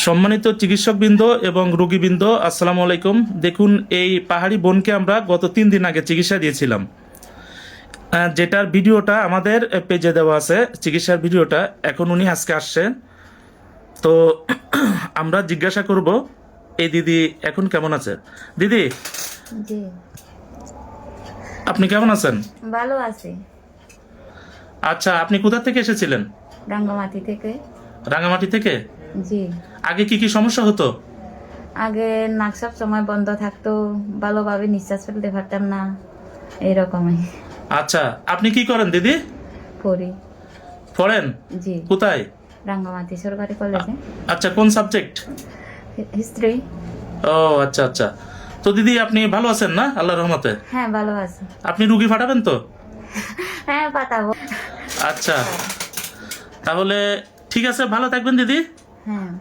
সম্মানিত চিকিৎসকবৃন্দ এবং রোগীবৃন্দ, আসসালামু আলাইকুম। দেখুন, এই পাহাড়ি বোনকে আমরা গত 3 দিন আগে চিকিৎসা দিয়েছিলাম, যেটার ভিডিওটা আমাদের পেজে দেওয়া আছে, চিকিৎসার ভিডিওটা। এখন উনি আজকে আসছে, তো আমরা জিজ্ঞাসা করব এই দিদি এখন কেমন আছে। দিদি, জি, আপনি কেমন আছেন? ভালো আছি। আচ্ছা, আপনি কোথা থেকে এসেছিলেন? রাঙ্গামাটি থেকে। রাঙামাটি থেকে? জি, আগে কি কি সমস্যা হতো? আগে নাক সব সময় বন্ধ থাকতো, ভালোভাবে নিঃশ্বাস ফেলতে পারতাম না, এইরকমই। আচ্ছা, আপনি কি করেন দিদি? পড়ি। পড়েন? জি, কোথায়? রাঙ্গামাটি সরকারি কলেজে। আচ্ছা, কোন সাবজেক্ট? হিস্ট্রি। ও আচ্ছা আচ্ছা। তো দিদি, আপনি ভালো আছেন না আল্লাহর রহমতে? হ্যাঁ, ভালো আছি। আপনি রুগী পাঠাবেন তো? হ্যাঁ, পাঠাবো। আচ্ছা, তাহলে ঠিক আছে, ভালো থাকবেন দিদি। হ্যাঁ।